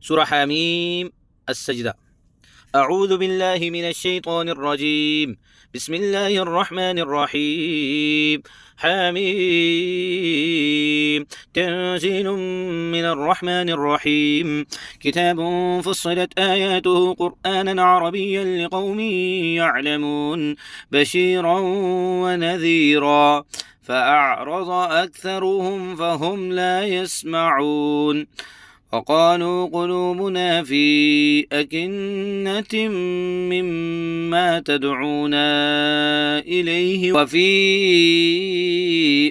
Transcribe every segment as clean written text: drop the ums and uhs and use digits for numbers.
سورة حميم السجدة. أعوذ بالله من الشيطان الرجيم. بسم الله الرحمن الرحيم. حميم تنزيل من الرحمن الرحيم. كتاب فصلت آياته قرآنا عربيا لقوم يعلمون بشيرا ونذيرا فأعرض أكثرهم فهم لا يسمعون. وقالوا قلوبنا في أكنة مما تدعونا إليه وفي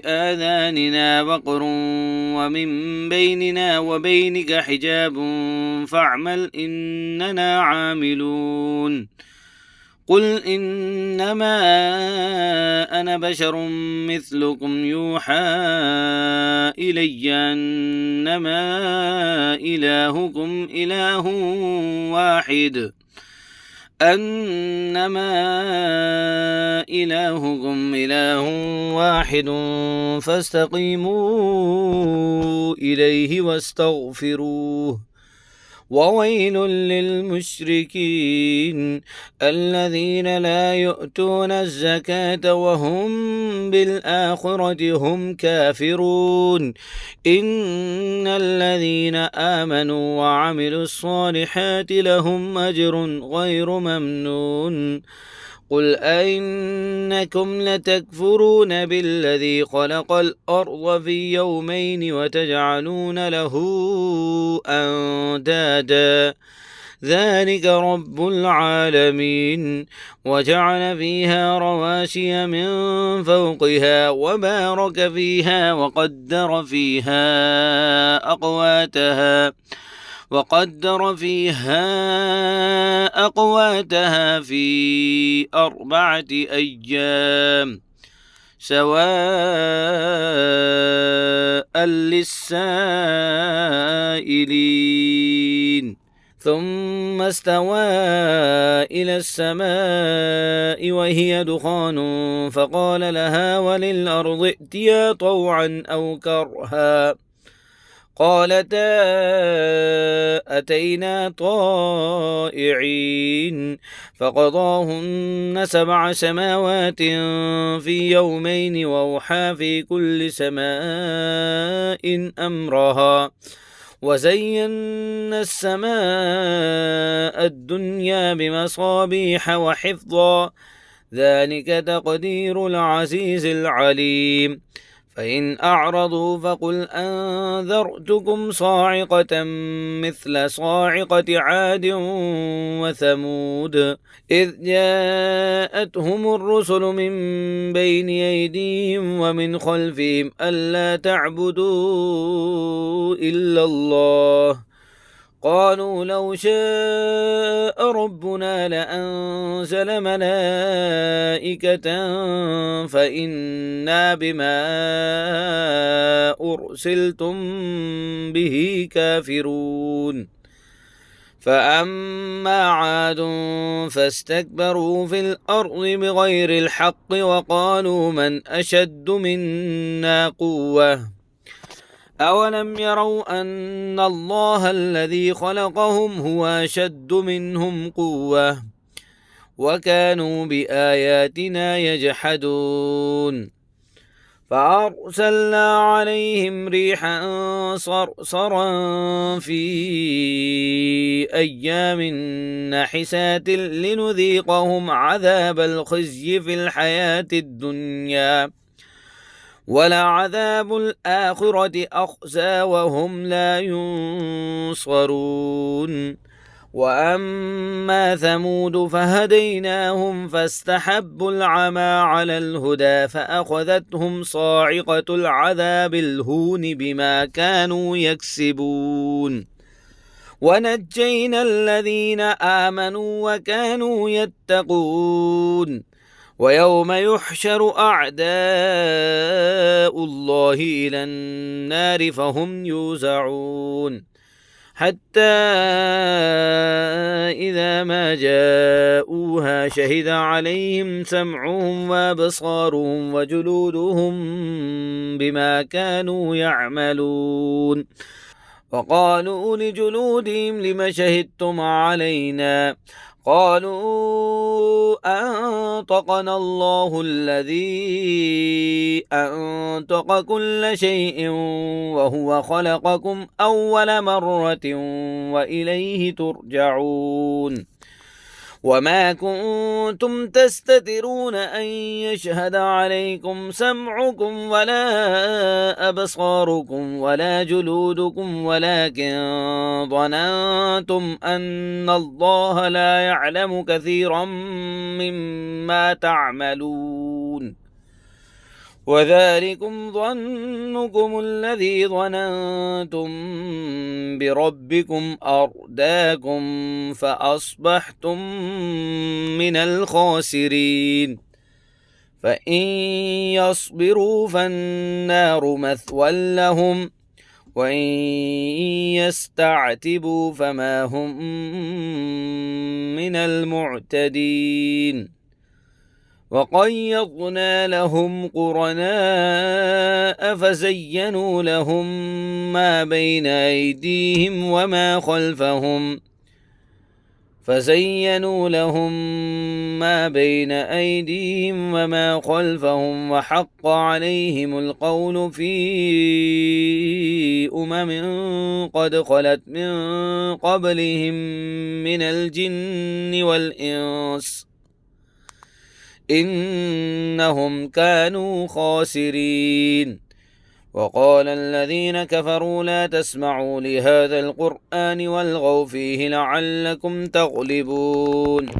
آذاننا وقر ومن بيننا وبينك حجاب فاعمل إننا عاملون. قل إنما أنا بشر مثلكم يوحى إلي أنما إلهكم إله واحد فاستقيموا إليه واستغفروه. وويل للمشركين الذين لا يؤتون الزكاة وهم بالآخرة هم كافرون. إن الذين آمنوا وعملوا الصالحات لهم أجر غير ممنون. قل أئنكم لتكفرون بالذي خلق الأرض في يومين وتجعلون له أندادا ذلك رب العالمين. وجعل فيها رواسي من فوقها وبارك فيها وقدر فيها أقواتها في 4 أيام سواء للسائلين. ثم استوى إلى السماء وهي دخان فقال لها وللأرض ائتيا طوعا أو كرها قالتا أتينا طائعين. فقضاهن 7 سماوات في يومين وأوحى في كل سماء أمرها. وزينا السماء الدنيا بمصابيح وحفظا ذلك تقدير العزيز العليم. فإن أعرضوا فقل أنذرتكم صاعقة مثل صاعقة عاد وثمود إذ جاءتهم الرسل من بين أيديهم ومن خلفهم ألا تعبدوا إلا الله قالوا لو شاء ربنا لأنزل ملائكة فإنا بما أرسلتم به كافرون. فأما عاد فاستكبروا في الأرض بغير الحق وقالوا من أشد منا قوة أولم يروا أن الله الذي خلقهم هو أشد منهم قوة وكانوا بآياتنا يجحدون. فأرسلنا عليهم ريحا صرصرا في أيام نحسات لنذيقهم عذاب الخزي في الحياة الدنيا ولعذاب الآخرة أخزى وهم لا ينصرون. وأما ثمود فهديناهم فاستحبوا العمى على الهدى فأخذتهم صاعقة العذاب الهون بما كانوا يكسبون. ونجينا الذين آمنوا وكانوا يتقون. ويوم يحشر أعداء الله إلى النار فهم يوزعون حتى إذا ما جاءوها شهد عليهم سمعهم وأبصارهم وجلودهم بما كانوا يعملون وقالوا لجلودهم لم شهدتم علينا قالوا أنطقنا الله الذي أنطق كل شيء وهو خلقكم أول مرة وإليه ترجعون وما كنتم تستترون أن يشهد عليكم سمعكم ولا أبصاركم ولا جلودكم ولكن ظننتم أن الله لا يعلم كثيرا مما تعملون وذلكم ظنكم الذي ظننتم بربكم أرداكم فأصبحتم من الخاسرين فإن يصبروا فالنار مثوى لهم وإن يستعتبوا فما هم من المعتدين وقيضنا لهم قرناء فزينوا لهم ما بين أيديهم وما خلفهم وحق عليهم القول في قد خلت من قبلهم من الجن والإنس إنهم كانوا خاسرين وقال الذين كفروا لا تسمعوا لهذا القرآن والغوا فيه لعلكم تغلبون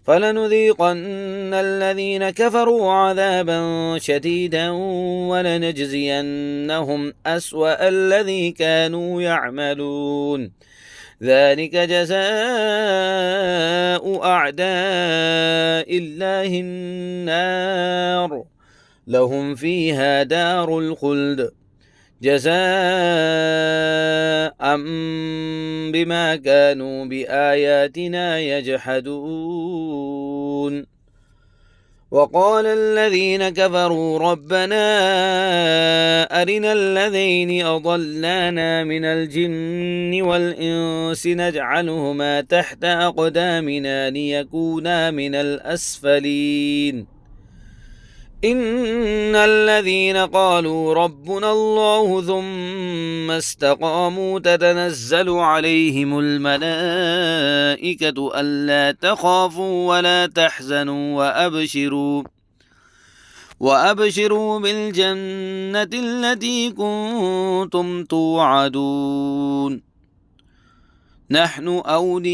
فلنذيقن الذين كفروا عذابا شديدا ولنجزينهم أسوأ الذي كانوا يعملون ذلك جزاء أعداء الله النار لهم فيها دار الخلد جزاء بما كانوا بآياتنا يجحدون وقال الذين كفروا ربنا أرنا الذين أضلانا من الجن والإنس نجعلهما تحت أقدامنا ليكونا من الأسفلين إن الذين قالوا ربنا الله ثم استقاموا تتنزل عليهم الملائكة ألا تخافوا ولا تحزنوا وأبشروا بالجنة التي كنتم توعدون نحن أولياؤكم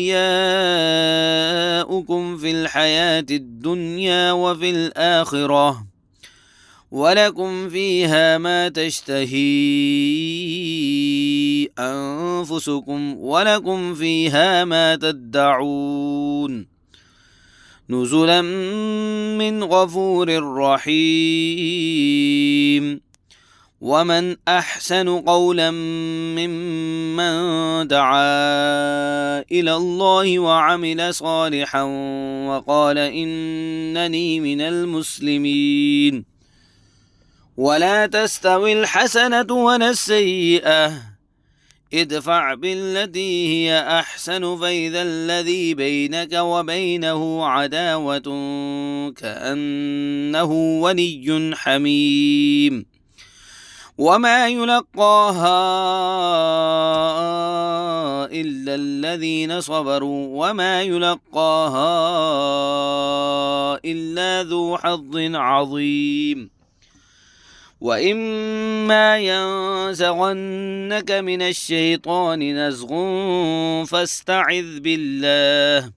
في الحياة الدنيا وفي الآخرة ولكم فيها ما تشتهي أنفسكم ولكم فيها ما تدعون نزلا من غفور رحيم ومن أحسن قولا ممن دعا إلى الله وعمل صالحا وقال إنني من المسلمين ولا تستوي الحسنة ولا السيئة ادفع بالتي هي أحسن فإذا الذي بينك وبينه عداوة كأنه ولي حميم وما يلقاها إلا الذين صبروا وما يلقاها إلا ذو حظ عظيم وإما ينزغنك من الشيطان نزغ فاستعذ بالله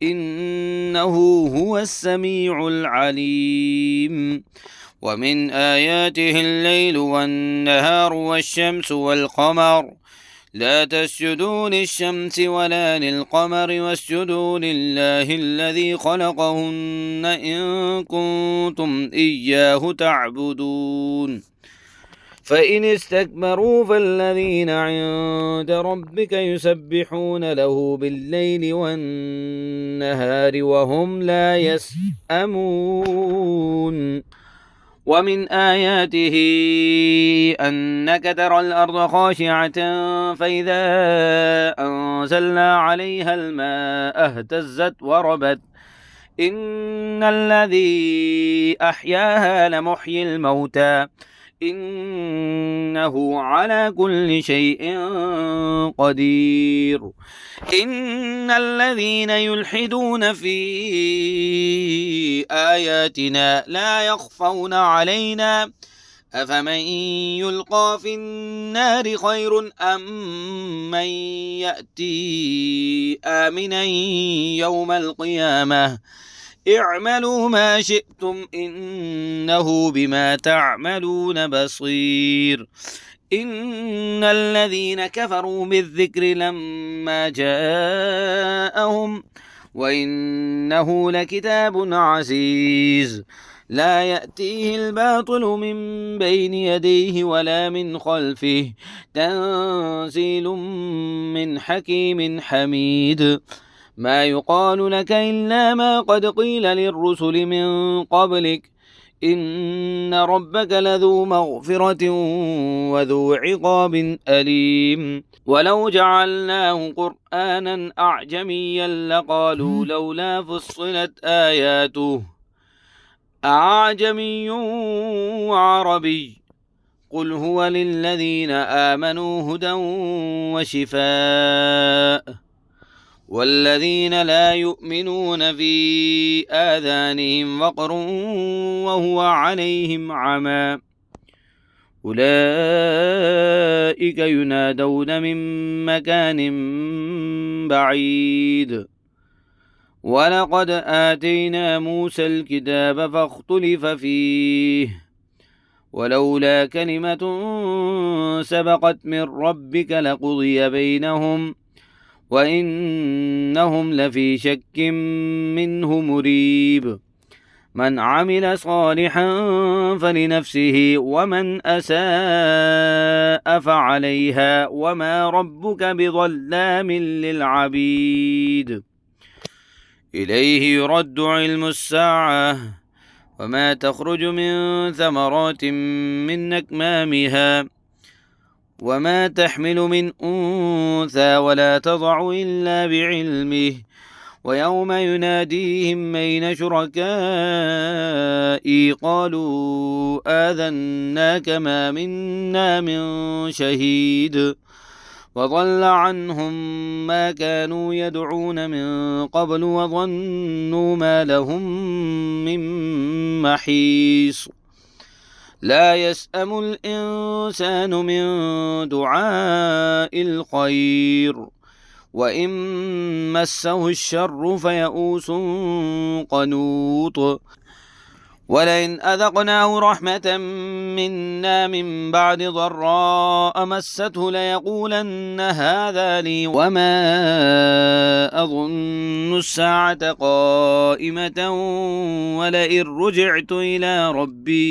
إنه هو السميع العليم ومن آياته الليل والنهار والشمس والقمر لا تسجدوا للشمس ولا للقمر واسجدوا لله الذي خلقهن إن كنتم إياه تعبدون فإن استكبروا فالذين عند ربك يسبحون له بالليل والنهار وهم لا يسأمون ومن آياته أنك ترى الأرض خاشعة فإذا أنزلنا عليها الماء اهتزت وربت إن الذي أحياها لمحيي الموتى إنه على كل شيء قدير إن الذين يلحدون في آياتنا لا يخفون علينا أفمن يلقى في النار خير أم من يأتي آمنا يوم القيامة اعملوا ما شئتم إنه بما تعملون بصير إن الذين كفروا بالذكر لما جاءهم وإنه لكتاب عزيز لا يأتيه الباطل من بين يديه ولا من خلفه تنزيل من حكيم حميد ما يقال لك إلا ما قد قيل للرسل من قبلك إن ربك لذو مغفرة وذو عقاب أليم ولو جعلناه قرآنا أعجميا لقالوا لولا فصلت آياته أعجمي وعربي قل هو للذين آمنوا هدى وشفاء والذين لا يؤمنون في آذانهم وقر وهو عليهم عمى أولئك ينادون من مكان بعيد ولقد آتينا موسى الكتاب فاختلف فيه ولولا كلمة سبقت من ربك لقضي بينهم وإنهم لفي شك منه مريب من عمل صالحا فلنفسه ومن أساء فعليها وما ربك بظلام للعبيد إليه يرد علم الساعة وما تخرج من ثمرات من أكمامها وما تحمل من أنثى ولا تضع إلا بعلمه ويوم يناديهم أين شركائي قالوا آذناك ما منا من شهيد وضل عنهم ما كانوا يدعون من قبل وظنوا ما لهم من محيص لا يسأم الإنسان من دعاء الخير وإن مسه الشر فيئوس قنوط ولئن أذقناه رحمة منا من بعد ضراء مسته ليقولن هذا لي وما أظن الساعة قائمة ولئن رجعت إلى ربي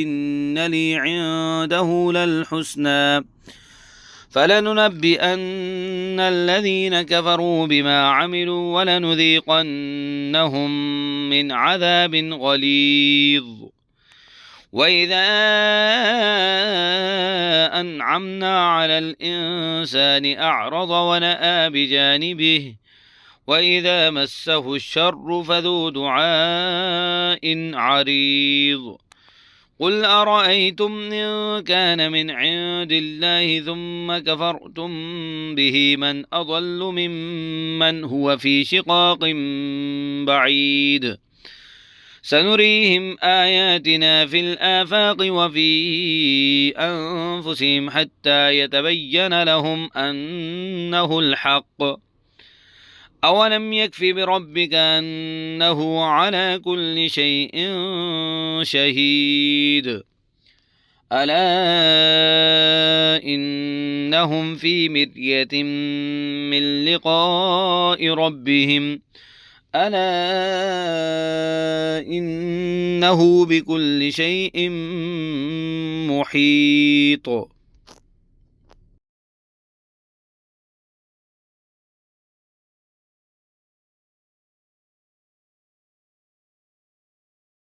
إن لي عنده للحسنى فلننبئن الذين كفروا بما عملوا ولنذيقنهم من عذاب غليظ وإذا أنعمنا على الإنسان أعرض ونأى بجانبه وإذا مسه الشر فذو دعاء عريض قل أرأيتم إن كان من عند الله ثم كفرتم به من أضل ممن هو في شقاق بعيد سنريهم آياتنا في الآفاق وفي أنفسهم حتى يتبين لهم أنه الحق أولم يكف بربك أنه على كل شيء شهيد ألا إنهم في مرية من لقاء ربهم ألا إنه بكل شيء محيط